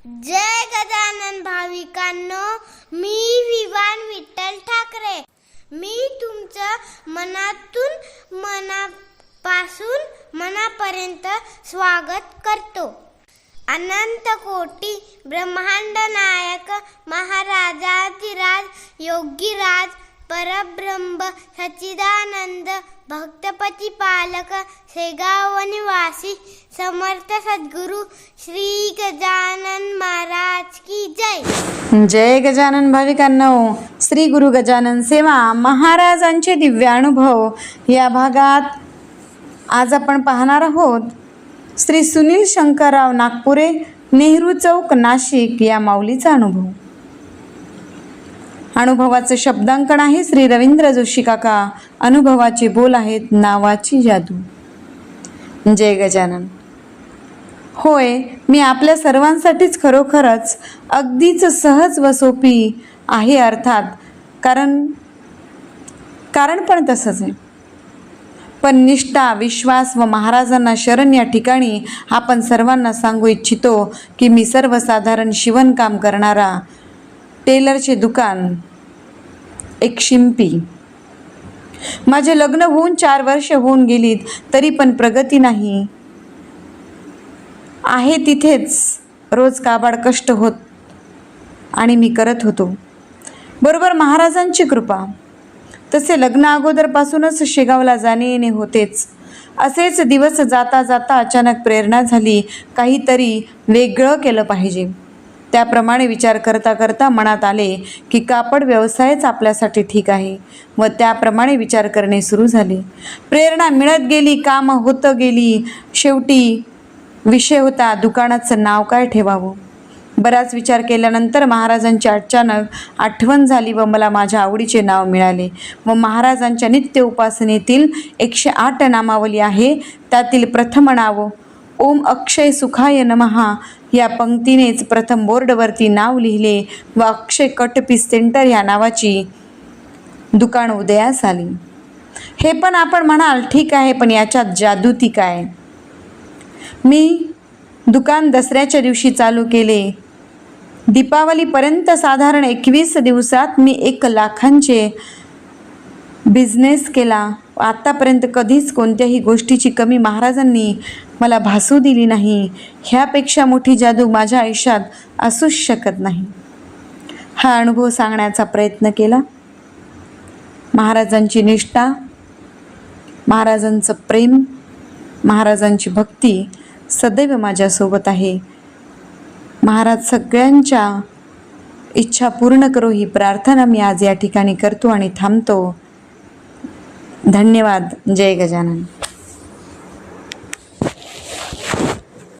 जय गजानन भाविकांनो, मी विवान विठ्ठल ठाकरे. मी तुमचं मनापासून मनापर्यंत स्वागत करतो. अनंत कोटी ब्रह्मांड नायक महाराजाधिराज योगीराज परब्रह्म सच्चिदानंद भक्तपती पालक शेगाव निवासी समर्थ सद्गुरु श्री गजानन महाराज की जय. जय गजानन भाविकांनो, श्री गुरु गजानन सेवा महाराजांचे दिव्यानुभव या भागात आज आपण पाहणार आहोत. श्री सुनील शंकरराव नागपुरे, नेहरू चौक, नाशिक या माऊलीचा अनुभव. अनुभवाचं शब्दांकन आहे श्री रवींद्र जोशी काका. अनुभवाचे बोल आहेत नावाची जादू. जय गजानन. होय, मी आपल्या सर्वांसाठीच खरोखरच अगदीच सहज व सोपी आहे. अर्थात कारण पण तसंच आहे. पण निष्ठा, विश्वास व महाराजांना शरण या ठिकाणी आपण सर्वांना सांगू इच्छितो की मी सर्वसाधारण शिवणकाम करणारा, टेलरचे दुकान, एक शिंपी. माझे लग्न होऊन 4 वर्ष होऊन गेलीत तरी पण प्रगती नाही आहे. तिथेच रोज काबाड कष्ट होत आणि मी करत होतो, बरोबर महाराजांची कृपा. तसे लग्न अगोदरपासूनच शेगावला जाणे येणे होतेच. असेच दिवस जाता जाता अचानक प्रेरणा झाली, काहीतरी वेगळं केलं पाहिजे. त्याप्रमाणे विचार करता करता मनात आले की कापड व्यवसायच आपल्यासाठी ठीक आहे व त्याप्रमाणे विचार करणे सुरू झाले. प्रेरणा मिळत गेली, कामं होतं गेली. शेवटी विषय होता दुकानाचं नाव काय ठेवावं. बराच विचार केल्यानंतर महाराजांची अचानक आठवण झाली व मला माझ्या आवडीचे नाव मिळाले. व महाराजांच्या नित्य उपासनेतील 108 नामावली आहे, त्यातील प्रथम नाव ओम अक्षय सुखाय नमहा या पंक्तीनेच प्रथम बोर्डवरती नाव लिहिले व अक्षय कट पीस सेंटर या नावाची दुकान उदयास आली. हे पण आपण म्हणाल ठीक आहे, पण याच्यात जादू ती काय. मी दुकान दसऱ्याच्या दिवशी चालू केले. दीपावलीपर्यंत साधारण 21 दिवसात मी 1 लाखांचे बिझनेस केला. आत्तापर्यंत कधीच कोणत्याही गोष्टीची कमी महाराजांनी मला भासू दिली नाही. ह्यापेक्षा मोठी जादू माझ्या आयुष्यात असूच शकत नाही. हा अनुभव सांगण्याचा प्रयत्न केला. महाराजांची निष्ठा, महाराजांचं प्रेम, महाराजांची भक्ती सदैव माझ्यासोबत आहे. महाराज सगळ्यांच्या इच्छा पूर्ण करो ही प्रार्थना मी आज या ठिकाणी करतो आणि थांबतो. धन्यवाद. जय गजानन.